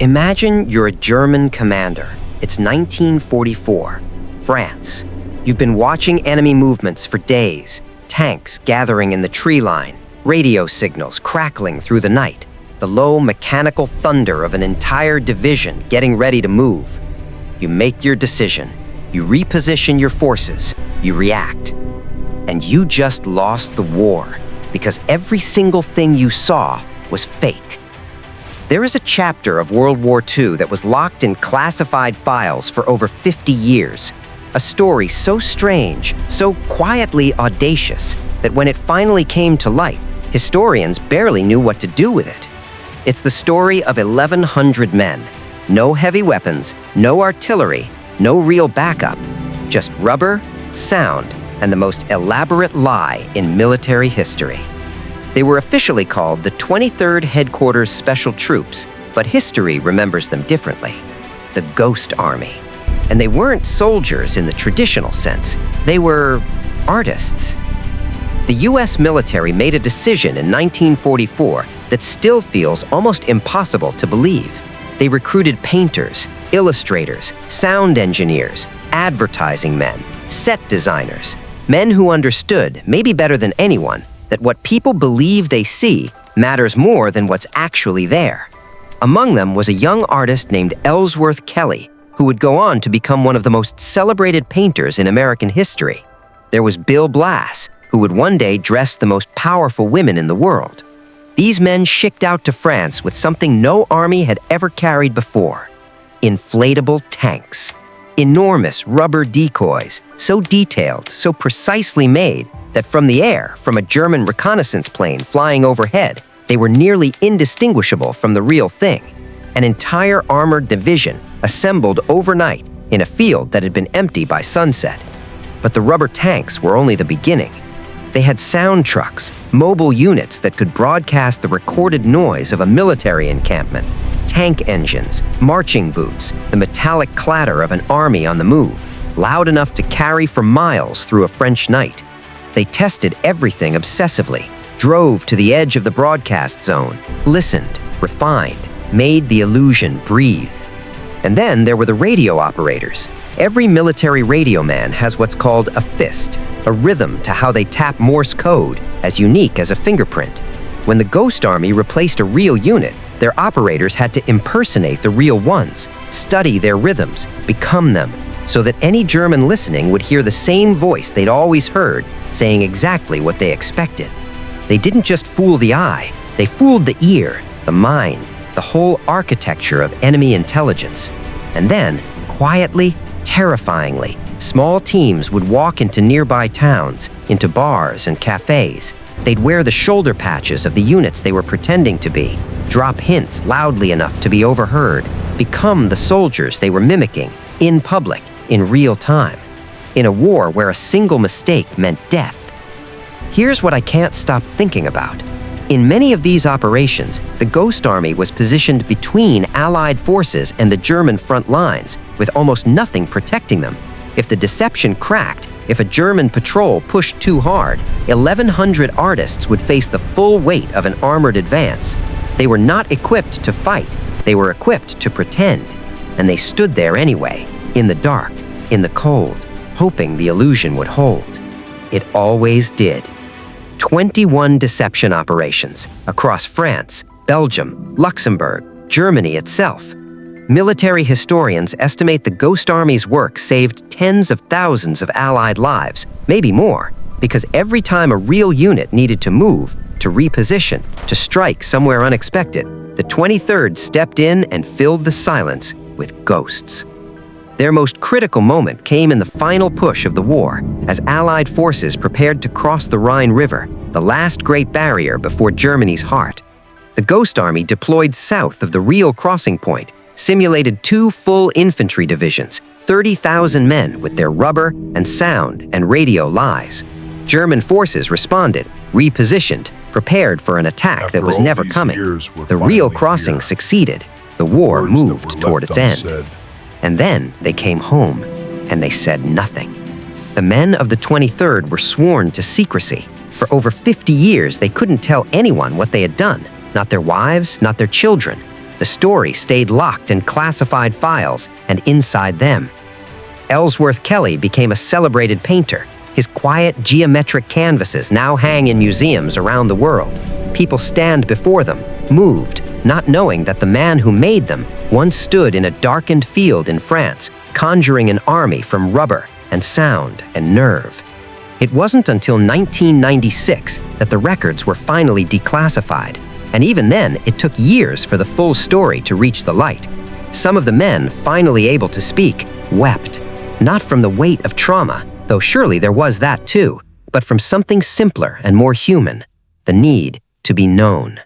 Imagine you're a German commander. It's 1944, France. You've been watching enemy movements for days, tanks gathering in the tree line, radio signals crackling through the night, the low mechanical thunder of an entire division getting ready to move. You make your decision, you reposition your forces, you react. And you just lost the war because every single thing you saw was fake. There is a chapter of World War II that was locked in classified files for over 50 years. A story so strange, so quietly audacious, that when it finally came to light, historians barely knew what to do with it. It's the story of 1,100 men. No heavy weapons, no artillery, no real backup. Just rubber, sound, and the most elaborate lie in military history. They were officially called the 23rd Headquarters Special Troops, but history remembers them differently. The Ghost Army. And they weren't soldiers in the traditional sense. They were artists. The US military made a decision in 1944 that still feels almost impossible to believe. They recruited painters, illustrators, sound engineers, advertising men, set designers, men who understood, maybe better than anyone, that what people believe they see matters more than what's actually there. Among them was a young artist named Ellsworth Kelly, who would go on to become one of the most celebrated painters in American history. There was Bill Blass, who would one day dress the most powerful women in the world. These men shipped out to France with something no army had ever carried before: inflatable tanks. Enormous rubber decoys, so detailed, so precisely made, that from the air, from a German reconnaissance plane flying overhead, they were nearly indistinguishable from the real thing. An entire armored division assembled overnight in a field that had been empty by sunset. But the rubber tanks were only the beginning. They had sound trucks, mobile units that could broadcast the recorded noise of a military encampment, tank engines, marching boots, the metallic clatter of an army on the move, loud enough to carry for miles through a French night. They tested everything obsessively, drove to the edge of the broadcast zone, listened, refined, made the illusion breathe. And then there were the radio operators. Every military radio man has what's called a fist, a rhythm to how they tap Morse code, as unique as a fingerprint. When the Ghost Army replaced a real unit, their operators had to impersonate the real ones, study their rhythms, become them, so that any German listening would hear the same voice they'd always heard, saying exactly what they expected. They didn't just fool the eye, they fooled the ear, the mind, the whole architecture of enemy intelligence. And then, quietly, terrifyingly, small teams would walk into nearby towns, into bars and cafes. They'd wear the shoulder patches of the units they were pretending to be, drop hints loudly enough to be overheard, become the soldiers they were mimicking, in public, in real time, in a war where a single mistake meant death. Here's what I can't stop thinking about. In many of these operations, the Ghost Army was positioned between Allied forces and the German front lines, with almost nothing protecting them. If the deception cracked, if a German patrol pushed too hard, 1,100 artists would face the full weight of an armored advance. They were not equipped to fight, they were equipped to pretend. And they stood there anyway, in the dark, in the cold, hoping the illusion would hold. It always did. 21 deception operations across France, Belgium, Luxembourg, Germany itself. Military historians estimate the Ghost Army's work saved tens of thousands of Allied lives, maybe more, because every time a real unit needed to move, to reposition, to strike somewhere unexpected, the 23rd stepped in and filled the silence with ghosts. Their most critical moment came in the final push of the war, as Allied forces prepared to cross the Rhine River, the last great barrier before Germany's heart. The Ghost Army deployed south of the real crossing point, simulated 2 full infantry divisions, 30,000 men with their rubber and sound and radio lies. German forces responded, repositioned, prepared for an attack that was never coming. The real crossing succeeded. The war moved toward its end. And then they came home, and they said nothing. The men of the 23rd were sworn to secrecy. For over 50 years, they couldn't tell anyone what they had done, not their wives, not their children. The story stayed locked in classified files and inside them. Ellsworth Kelly became a celebrated painter. His quiet, geometric canvases now hang in museums around the world. People stand before them, moved, not knowing that the man who made them once stood in a darkened field in France, conjuring an army from rubber and sound and nerve. It wasn't until 1996 that the records were finally declassified, and even then, it took years for the full story to reach the light. Some of the men, finally able to speak, wept, not from the weight of trauma, though surely there was that too, but from something simpler and more human, the need to be known.